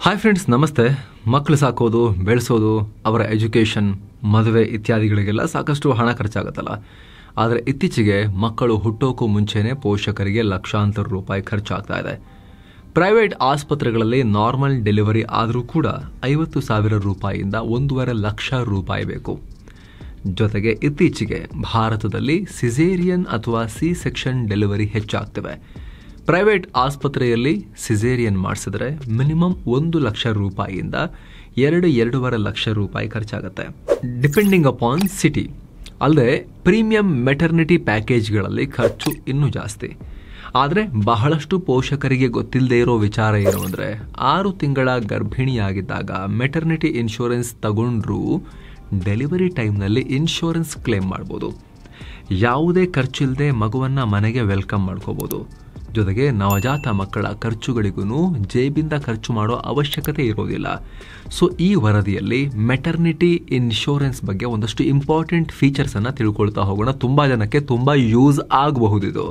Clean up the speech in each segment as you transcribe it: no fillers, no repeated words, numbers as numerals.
Hi friends, ನಮಸ್ತೆ. ಮಕ್ಕಳು ಸಾಕೋದು, ಬೆಳೆಸೋದು, ಅವರ ಎಜುಕೇಷನ್, ಮದುವೆ ಇತ್ಯಾದಿಗಳಿಗೆಲ್ಲ ಸಾಕಷ್ಟು ಹಣ ಖರ್ಚಾಗುತ್ತಲ್ಲ. ಆದರೆ ಇತ್ತೀಚೆಗೆ ಮಕ್ಕಳು ಹುಟ್ಟೋಕ್ಕೂ ಮುಂಚೆನೇ ಪೋಷಕರಿಗೆ ಲಕ್ಷಾಂತರ ರೂಪಾಯಿ ಖರ್ಚಾಗ್ತಾ ಇದೆ. ಪ್ರೈವೇಟ್ ಆಸ್ಪತ್ರೆಗಳಲ್ಲಿ ನಾರ್ಮಲ್ ಡೆಲಿವರಿ ಆದರೂ ಕೂಡ 50,000 ರೂಪಾಯಿಯಿಂದ 1.5 ಲಕ್ಷ ರೂಪಾಯಿ ಬೇಕು. ಜೊತೆಗೆ ಇತ್ತೀಚೆಗೆ ಭಾರತದಲ್ಲಿ ಸಿಸೇರಿಯನ್ ಅಥವಾ ಸಿ ಸೆಕ್ಷನ್ ಡೆಲಿವರಿ ಹೆಚ್ಚಾಗ್ತಿವೆ. ಪ್ರೈವೇಟ್ ಆಸ್ಪತ್ರೆಯಲ್ಲಿ ಸಿಸೇರಿಯನ್ ಮಾಡಿಸಿದ್ರೆ ಮಿನಿಮಮ್ 1 ಲಕ್ಷ ರೂಪಾಯಿಯಿಂದ 2.5 ಲಕ್ಷ ರೂಪಾಯಿ ಖರ್ಚಾಗುತ್ತೆ, ಡಿಪೆಂಡಿಂಗ್ ಅಪಾನ್ ಸಿಟಿ. ಅಲ್ಲದೆ ಪ್ರೀಮಿಯಂ ಮೆಟರ್ನಿಟಿ ಪ್ಯಾಕೇಜ್ಗಳಲ್ಲಿ ಖರ್ಚು ಇನ್ನೂ ಜಾಸ್ತಿ. ಆದರೆ ಬಹಳಷ್ಟು ಪೋಷಕರಿಗೆ ಗೊತ್ತಿಲ್ಲದೆ ಇರೋ ವಿಚಾರ ಏನು ಅಂದರೆ, 6 ತಿಂಗಳ ಗರ್ಭಿಣಿಯಾಗಿದ್ದಾಗ ಮೆಟರ್ನಿಟಿ ಇನ್ಶೂರೆನ್ಸ್ ತಗೊಂಡ್ರೂ ಡೆಲಿವರಿ ಟೈಮ್ನಲ್ಲಿ ಇನ್ಶೂರೆನ್ಸ್ ಕ್ಲೇಮ್ ಮಾಡ್ಬೋದು. ಯಾವುದೇ ಖರ್ಚಿಲ್ಲದೆ ಮಗುವನ್ನು ಮನೆಗೆ ವೆಲ್ಕಮ್ ಮಾಡ್ಕೋಬೋದು. ಜೊತೆಗೆ ನವಜಾತ ಮಕ್ಕಳ ಖರ್ಚುಗಳಿಗೂ ಜೇಬಿಂದ ಖರ್ಚು ಮಾಡೋ ಅವಶ್ಯಕತೆ ಇರೋದಿಲ್ಲ. ಸೊ ಈ ವರದಿಯಲ್ಲಿ ಮೆಟರ್ನಿಟಿ ಇನ್ಶೂರೆನ್ಸ್ ಬಗ್ಗೆ ಒಂದಷ್ಟು ಇಂಪಾರ್ಟೆಂಟ್ ಫೀಚರ್ಸನ್ನು ತಿಳ್ಕೊಳ್ತಾ ಹೋಗೋಣ. ತುಂಬ ಜನಕ್ಕೆ ತುಂಬ ಯೂಸ್ ಆಗಬಹುದಿದು.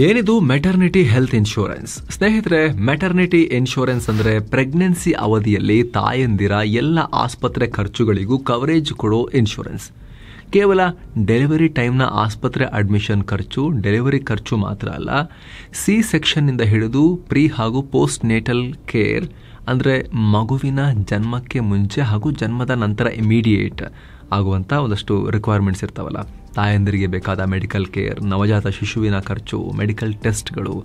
ಏನಿದು ಮೆಟರ್ನಿಟಿ ಹೆಲ್ತ್ ಇನ್ಶೂರೆನ್ಸ್? ಸ್ನೇಹಿತರೆ, ಮೆಟರ್ನಿಟಿ ಇನ್ಶೂರೆನ್ಸ್ ಅಂದರೆ ಪ್ರೆಗ್ನೆನ್ಸಿ ಅವಧಿಯಲ್ಲಿ ತಾಯಂದಿರ ಎಲ್ಲ ಆಸ್ಪತ್ರೆ ಖರ್ಚುಗಳಿಗೂ ಕವರೇಜ್ ಕೊಡೋ ಇನ್ಶೂರೆನ್ಸ್. ಕೇವಲ ಡೆಲಿವರಿ ಟೈಮ್ನ ಆಸ್ಪತ್ರೆ ಅಡ್ಮಿಷನ್ ಖರ್ಚು, ಡೆಲಿವರಿ ಖರ್ಚು ಮಾತ್ರ ಅಲ್ಲ, ಸಿ ಸೆಕ್ಷನ್ನಿಂದ ಹಿಡಿದು ಪ್ರೀ ಹಾಗೂ ಪೋಸ್ಟ್ ನೇಟಲ್ ಕೇರ್ ಅಂದರೆ ಮಗುವಿನ ಜನ್ಮಕ್ಕೆ ಮುಂಚೆ ಹಾಗೂ ಜನ್ಮದ ನಂತರ ಇಮಿಡಿಯೇಟ್ ಆಗುವಂಥ ಒಂದಷ್ಟು ರಿಕ್ವೈರ್ಮೆಂಟ್ಸ್ ಇರ್ತಾವಲ್ಲ, ತಾಯಂದಿರಿಗೆ ಬೇಕಾದ ಮೆಡಿಕಲ್ ಕೇರ್, ನವಜಾತ ಶಿಶುವಿನ ಖರ್ಚು, ಮೆಡಿಕಲ್ ಟೆಸ್ಟ್ಗಳು,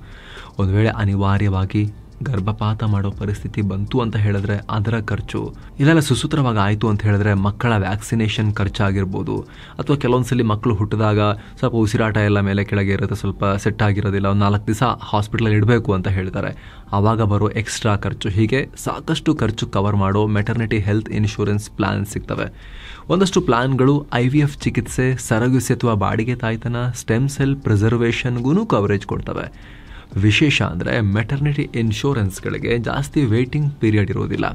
ಒಂದು ವೇಳೆ ಅನಿವಾರ್ಯವಾಗಿ ಗರ್ಭಪಾತ ಮಾಡೋ ಪರಿಸ್ಥಿತಿ ಬಂತು ಅಂತ ಹೇಳಿದ್ರೆ ಅದರ ಖರ್ಚು, ಇದೆಲ್ಲ ಸುಸೂತ್ರವಾಗಿ ಆಯಿತು ಅಂತ ಹೇಳಿದ್ರೆ ಮಕ್ಕಳ ವ್ಯಾಕ್ಸಿನೇಷನ್ ಖರ್ಚಾಗಿರ್ಬೋದು. ಅಥವಾ ಕೆಲವೊಂದ್ಸಲಿ ಮಕ್ಕಳು ಹುಟ್ಟಿದಾಗ ಸ್ವಲ್ಪ ಉಸಿರಾಟ ಎಲ್ಲ ಮೇಲೆ ಕೆಳಗೆ ಇರುತ್ತೆ, ಸ್ವಲ್ಪ ಸೆಟ್ ಆಗಿರೋದಿಲ್ಲ, ಒಂದು 4 ದಿವಸ ಹಾಸ್ಪಿಟಲಲ್ಲಿ ಇಡಬೇಕು ಅಂತ ಹೇಳ್ತಾರೆ, ಆವಾಗ ಬರೋ ಎಕ್ಸ್ಟ್ರಾ ಖರ್ಚು. ಹೀಗೆ ಸಾಕಷ್ಟು ಖರ್ಚು ಕವರ್ ಮಾಡೋ ಮೆಟರ್ನಿಟಿ ಹೆಲ್ತ್ ಇನ್ಶೂರೆನ್ಸ್ ಪ್ಲಾನ್ ಸಿಗ್ತವೆ. ಒಂದಷ್ಟು ಪ್ಲಾನ್ಗಳು IVF ಚಿಕಿತ್ಸೆ, ಸರಗುಸಿ ಅಥವಾ ಬಾಡಿಗೆ ತಾಯ್ತನ, ಸ್ಟೆಮ್ ಸೆಲ್ ಪ್ರಿಸರ್ವೇಷನ್ಗೂ ಕವರೇಜ್ ಕೊಡ್ತವೆ. ವಿಶೇಷ ಅಂದರೆ ಮೆಟರ್ನಿಟಿ ಇನ್ಶೂರೆನ್ಸ್ಗಳಿಗೆ ಜಾಸ್ತಿ ವೇಟಿಂಗ್ ಪೀರಿಯಡ್ ಇರೋದಿಲ್ಲ.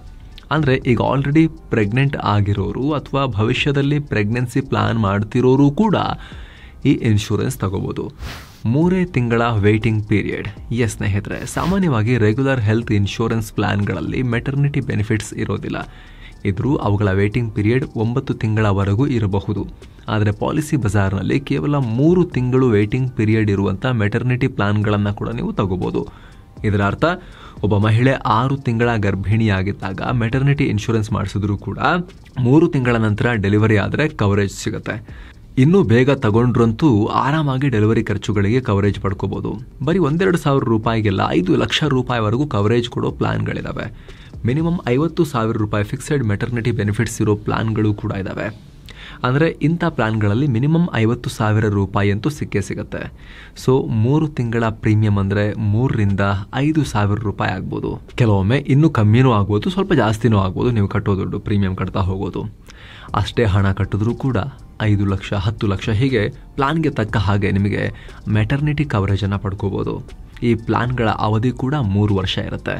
ಅಂದರೆ ಈಗ ಆಲ್ರೆಡಿ ಪ್ರೆಗ್ನೆಂಟ್ ಆಗಿರೋರು ಅಥವಾ ಭವಿಷ್ಯದಲ್ಲಿ ಪ್ರೆಗ್ನೆನ್ಸಿ ಪ್ಲಾನ್ ಮಾಡ್ತಿರೋರು ಕೂಡ ಈ ಇನ್ಶೂರೆನ್ಸ್ ತಗೋಬೋದು. 3 ತಿಂಗಳ ವೇಟಿಂಗ್ ಪೀರಿಯಡ್. ಎಸ್ ಸ್ನೇಹಿತರೆ, ಸಾಮಾನ್ಯವಾಗಿ ರೆಗ್ಯುಲರ್ ಹೆಲ್ತ್ ಇನ್ಶೂರೆನ್ಸ್ ಪ್ಲಾನ್ಗಳಲ್ಲಿ ಮೆಟರ್ನಿಟಿ ಬೆನಿಫಿಟ್ಸ್ ಇರೋದಿಲ್ಲ. ಇದ್ರೂ ಅವುಗಳ ವೇಟಿಂಗ್ ಪೀರಿಯಡ್ 9 ತಿಂಗಳವರೆಗೂ ಇರಬಹುದು. ಆದರೆ ಪಾಲಿಸಿ ಬಜಾರ್ನಲ್ಲಿ ಕೇವಲ 3 ತಿಂಗಳು ವೇಟಿಂಗ್ ಪೀರಿಯಡ್ ಇರುವಂಥ ಮೆಟರ್ನಿಟಿ ಪ್ಲಾನ್ಗಳನ್ನು ಕೂಡ ನೀವು ತಗೋಬೋದು. ಇದರ ಅರ್ಥ, ಒಬ್ಬ ಮಹಿಳೆ 6 ತಿಂಗಳ ಗರ್ಭಿಣಿಯಾಗಿದ್ದಾಗ ಮೆಟರ್ನಿಟಿ ಇನ್ಶೂರೆನ್ಸ್ ಮಾಡಿಸಿದ್ರೂ ಕೂಡ 3 ತಿಂಗಳ ನಂತರ ಡೆಲಿವರಿ ಆದರೆ ಕವರೇಜ್ ಸಿಗುತ್ತೆ. ಇನ್ನೂ ಬೇಗ ತಗೊಂಡ್ರಂತೂ ಆರಾಮಾಗಿ ಡೆಲಿವರಿ ಖರ್ಚುಗಳಿಗೆ ಕವರೇಜ್ ಪಡ್ಕೋಬೋದು. ಬರೀ 1-2 ಸಾವಿರ ರೂಪಾಯಿಗೆಲ್ಲ 5 ಲಕ್ಷ ರೂಪಾಯಿವರೆಗೂ ಕವರೇಜ್ ಕೊಡೋ ಪ್ಲಾನ್ಗಳಿದ್ದಾವೆ. ಮಿನಿಮಮ್ 50,000 ರೂಪಾಯಿ ಫಿಕ್ಸೆಡ್ ಮೆಟರ್ನಿಟಿ ಬೆನಿಫಿಟ್ಸ್ ಇರೋ ಪ್ಲಾನ್ಗಳು ಕೂಡ ಇದ್ದಾವೆ. ಅಂದರೆ ಇಂಥ ಪ್ಲಾನ್ಗಳಲ್ಲಿ ಮಿನಿಮಮ್ 50,000 ರೂಪಾಯಿ ಅಂತೂ ಸಿಕ್ಕೇ ಸಿಗುತ್ತೆ. ಸೊ 3 ತಿಂಗಳ ಪ್ರೀಮಿಯಂ ಅಂದರೆ 3ರಿಂದ 5,000 ರೂಪಾಯಿ ಆಗ್ಬೋದು. ಕೆಲವೊಮ್ಮೆ ಇನ್ನೂ ಕಮ್ಮಿನೂ ಆಗ್ಬೋದು, ಸ್ವಲ್ಪ ಜಾಸ್ತಿನೂ ಆಗ್ಬೋದು. ನೀವು ಕಟ್ಟೋ ದುಡ್ಡು ಪ್ರೀಮಿಯಂ ಕಟ್ತಾ ಹೋಗೋದು. ಅಷ್ಟೇ ಹಣ ಕಟ್ಟಿದ್ರೂ ಕೂಡ 5 ಲಕ್ಷ, 10 ಲಕ್ಷ ಹೀಗೆ ಪ್ಲಾನ್ಗೆ ತಕ್ಕ ಹಾಗೆ ನಿಮಗೆ ಮೆಟರ್ನಿಟಿ ಕವರೇಜನ್ನು ಪಡ್ಕೋಬೋದು. ಈ ಪ್ಲಾನ್ಗಳ ಅವಧಿ ಕೂಡ 3 ವರ್ಷ ಇರುತ್ತೆ.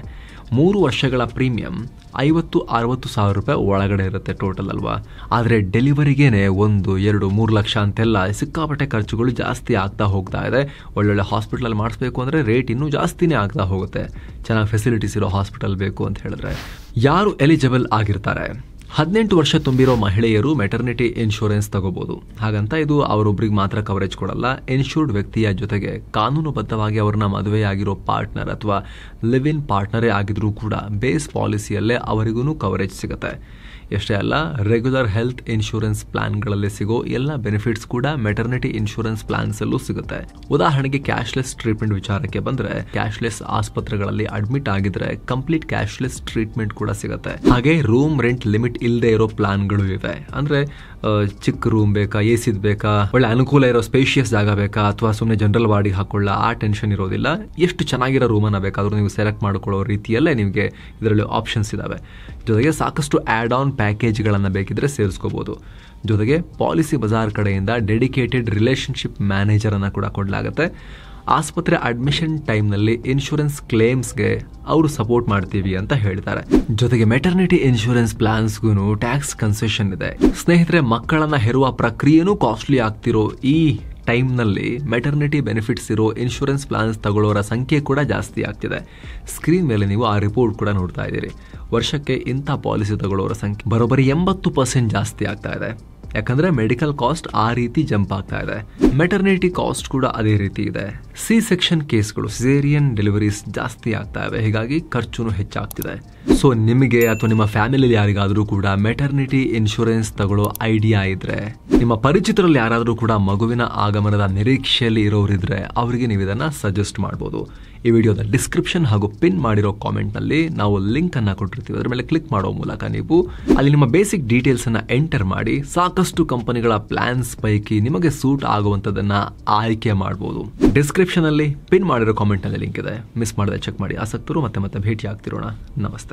3 ವರ್ಷಗಳ ಪ್ರೀಮಿಯಂ 50-60 ಸಾವಿರ ರೂಪಾಯಿ ಒಳಗಡೆ ಇರುತ್ತೆ ಟೋಟಲ್ ಅಲ್ವಾ. ಆದರೆ ಡೆಲಿವರಿಗೇನೆ 1, 2, 3 ಲಕ್ಷ ಅಂತೆಲ್ಲ ಸಿಕ್ಕಾಪಟ್ಟೆ ಖರ್ಚುಗಳು ಜಾಸ್ತಿ ಆಗ್ತಾ ಹೋಗ್ತಾ ಇದೆ. ಒಳ್ಳೊಳ್ಳೆ ಹಾಸ್ಪಿಟಲ್ ಮಾಡಿಸ್ಬೇಕು ಅಂದರೆ ರೇಟ್ ಇನ್ನೂ ಜಾಸ್ತಿನೇ ಆಗ್ತಾ ಹೋಗುತ್ತೆ. ಚೆನ್ನಾಗಿ ಫೆಸಿಲಿಟೀಸ್ ಇರೋ ಹಾಸ್ಪಿಟಲ್ ಬೇಕು ಅಂತ ಹೇಳಿದ್ರೆ. ಯಾರು ಎಲಿಜಿಬಲ್ ಆಗಿರ್ತಾರೆ? 18 ವರ್ಷ ತುಂಬಿರೋ ಮಹಿಳೆಯರು ಮೆಟರ್ನಿಟಿ ಇನ್ಶೂರೆನ್ಸ್ ತಗೋಬಹುದು. ಹಾಗಂತ ಇದು ಅವರೊಬ್ಬರಿಗೆ ಮಾತ್ರ ಕವರೇಜ್ ಕೊಡಲ್ಲ. ಇನ್ಶೂರ್ಡ್ ವ್ಯಕ್ತಿಯ ಜೊತೆಗೆ ಕಾನೂನುಬದ್ಧವಾಗಿ ಅವ್ರನ್ನ ಮದುವೆಯಾಗಿರೋ ಪಾರ್ಟ್ನರ್ ಅಥವಾ ಲಿವ್ ಇನ್ ಪಾರ್ಟ್ನರೇ ಆಗಿದ್ರೂ ಕೂಡ ಬೇಸ್ ಪಾಲಿಸಿಯಲ್ಲೇ ಅವರಿಗೂ ಕವರೇಜ್ ಸಿಗುತ್ತೆ. ಎಷ್ಟೇ ಅಲ್ಲ, ರೆಗ್ಯುಲರ್ ಹೆಲ್ತ್ ಇನ್ಶೂರೆನ್ಸ್ ಪ್ಲಾನ್ಗಳಲ್ಲಿ ಸಿಗೋ ಎಲ್ಲ ಬೆನಿಫಿಟ್ಸ್ ಕೂಡ ಮೆಟರ್ನಿಟಿ ಇನ್ಶೂರೆನ್ಸ್ ಪ್ಲಾನ್ಸಲ್ಲೂ ಸಿಗುತ್ತೆ. ಉದಾಹರಣೆಗೆ ಕ್ಯಾಶ್ಲೆಸ್ ಟ್ರೀಟ್ಮೆಂಟ್ ವಿಚಾರಕ್ಕೆ ಬಂದರೆ, ಕ್ಯಾಶ್ಲೆಸ್ ಆಸ್ಪತ್ರೆಗಳಲ್ಲಿ ಅಡ್ಮಿಟ್ ಆಗಿದ್ರೆ ಕಂಪ್ಲೀಟ್ ಕ್ಯಾಶ್ಲೆಸ್ ಟ್ರೀಟ್ಮೆಂಟ್ ಕೂಡ ಸಿಗುತ್ತೆ. ಹಾಗೆ ರೂಮ್ ರೆಂಟ್ ಲಿಮಿಟ್ ಇಲ್ಲದೆ ಇರೋ ಪ್ಲಾನ್ಗಳು ಇವೆ. ಅಂದರೆ ಚಿಕ್ಕ ರೂಮ್ ಬೇಕಾ, AC ಬೇಕಾ, ಒಳ್ಳೆ ಅನುಕೂಲ ಇರೋ ಸ್ಪೇಷಿಯಸ್ ಜಾಗ ಬೇಕಾ, ಅಥವಾ ಸುಮ್ಮನೆ ಜನರಲ್ ವಾರ್ಡಿಗೆ ಹಾಕೊಳ್ಳ, ಆ ಟೆನ್ಷನ್ ಇರೋದಿಲ್ಲ. ಎಷ್ಟು ಚೆನ್ನಾಗಿರೋ ರೂಮನ್ನು ಬೇಕಾದರೂ ನೀವು ಸೆಲೆಕ್ಟ್ ಮಾಡ್ಕೊಳ್ಳೋ ರೀತಿಯಲ್ಲೇ ನಿಮಗೆ ಇದರಲ್ಲಿ ಆಪ್ಷನ್ಸ್ ಇದ್ದಾವೆ. ಜೊತೆಗೆ ಸಾಕಷ್ಟು ಆ್ಯಡ್ ಆನ್ ಪ್ಯಾಕೇಜ್ಗಳನ್ನು ಬೇಕಿದ್ರೆ ಸೇರಿಸ್ಕೋಬೋದು. ಜೊತೆಗೆ ಪಾಲಿಸಿ ಬಜಾರ್ ಕಡೆಯಿಂದ ಡೆಡಿಕೇಟೆಡ್ ರಿಲೇಷನ್ಶಿಪ್ ಮ್ಯಾನೇಜರನ್ನು ಕೂಡ ಕೊಡಲಾಗುತ್ತೆ. ಆಸ್ಪತ್ರೆ ಅಡ್ಮಿಷನ್ ಟೈಮ್ನಲ್ಲಿ ಇನ್ಶೂರೆನ್ಸ್ ಕ್ಲೇಮ್ಸ್ಗೆ ಅವರು ಸಪೋರ್ಟ್ ಮಾಡ್ತೀವಿ ಅಂತ ಹೇಳ್ತಾರೆ. ಜೊತೆಗೆ ಮೆಟರ್ನಿಟಿ ಇನ್ಶೂರೆನ್ಸ್ ಪ್ಲಾನ್ಸ್ಗೂ ಟ್ಯಾಕ್ಸ್ ಕನ್ಸೆಷನ್ ಇದೆ. ಸ್ನೇಹಿತರೆ, ಮಕ್ಕಳನ್ನ ಹೆರುವ ಪ್ರಕ್ರಿಯೆನೂ ಕಾಸ್ಟ್ಲಿ ಆಗ್ತಿರೋ ಈ ಟೈಮ್ನಲ್ಲಿ ಮೆಟರ್ನಿಟಿ ಬೆನಿಫಿಟ್ಸ್ ಇರೋ ಇನ್ಶೂರೆನ್ಸ್ ಪ್ಲಾನ್ಸ್ ತಗೊಳ್ಳೋರ ಸಂಖ್ಯೆ ಕೂಡ ಜಾಸ್ತಿ ಆಗ್ತಿದೆ. ಸ್ಕ್ರೀನ್ ಮೇಲೆ ನೀವು ಆ ರಿಪೋರ್ಟ್ ಕೂಡ ನೋಡ್ತಾ ಇದ್ದೀರಿ. ವರ್ಷಕ್ಕೆ ಇಂಥ ಪಾಲಿಸಿ ತಗೊಳ್ಳೋರ ಸಂಖ್ಯೆ ಬರೋಬ್ಬರಿ 80% ಜಾಸ್ತಿ ಆಗ್ತಾ ಇದೆ. ಯಾಕಂದ್ರೆ ಮೆಡಿಕಲ್ ಕಾಸ್ಟ್ ಆ ರೀತಿ ಜಂಪ್ ಆಗ್ತಾ ಇದೆ. ಮೆಟರ್ನಿಟಿ ಕಾಸ್ಟ್ ಕೂಡ ಅದೇ ರೀತಿ ಇದೆ. ಸಿ ಸೆಕ್ಷನ್ ಕೇಸ್ಗಳು, ಸಿಸೇರಿಯನ್ ಡೆಲಿವರೀಸ್ ಜಾಸ್ತಿ ಆಗ್ತಾ ಇವೆ. ಹೀಗಾಗಿ ಖರ್ಚುನು ಹೆಚ್ಚಾಗ್ತಿದೆ. ಸೊ ನಿಮಗೆ ಅಥವಾ ನಿಮ್ಮ ಫ್ಯಾಮಿಲಿಯಲ್ಲಿ ಯಾರಿಗಾದ್ರೂ ಕೂಡ ಮೆಟರ್ನಿಟಿ ಇನ್ಶೂರೆನ್ಸ್ ತಗೊಳ್ಳೋ ಐಡಿಯಾ ಇದ್ರೆ, ನಿಮ್ಮ ಪರಿಚಿತರಲ್ಲಿ ಯಾರಾದ್ರೂ ಕೂಡ ಮಗುವಿನ ಆಗಮನದ ನಿರೀಕ್ಷೆಯಲ್ಲಿ ಇರೋರಿದ್ರೆ ಅವರಿಗೆ ನೀವು ಇದನ್ನ ಸಜೆಸ್ಟ್ ಮಾಡಬಹುದು. ಈ ವಿಡಿಯೋದ ಡಿಸ್ಕ್ರಿಪ್ಷನ್ ಹಾಗೂ ಪಿನ್ ಮಾಡಿರೋ ಕಾಮೆಂಟ್ ನಲ್ಲಿ ನಾವು ಲಿಂಕ್ ಅನ್ನ ಕೊಟ್ಟಿರ್ತೀವಿ. ಅದರ ಮೇಲೆ ಕ್ಲಿಕ್ ಮಾಡೋ ಮೂಲಕ ನೀವು ಅಲ್ಲಿ ನಿಮ್ಮ ಬೇಸಿಕ್ ಡೀಟೇಲ್ಸ್ ಅನ್ನ ಎಂಟರ್ ಮಾಡಿ ಸಾಕಷ್ಟು ಕಂಪನಿಗಳ ಪ್ಲಾನ್ಸ್ ಪೈಕಿ ನಿಮಗೆ ಸೂಟ್ ಆಗುವಂತದನ್ನ ಆಯ್ಕೆ ಮಾಡಬಹುದು. ಡಿಸ್ಕ್ರಿಪ್ಷನ್ ಅಲ್ಲಿ ಪಿನ್ ಮಾಡಿರೋ ಕಾಮೆಂಟ್ ನಲ್ಲಿ ಲಿಂಕ್ ಇದೆ, ಮಿಸ್ ಮಾಡದೆ ಚೆಕ್ ಮಾಡಿ. ಆಸಕ್ತರು ಮತ್ತೆ ಭೇಟಿ ಆಗ್ತಿರೋಣ. ನಮಸ್ತೆ.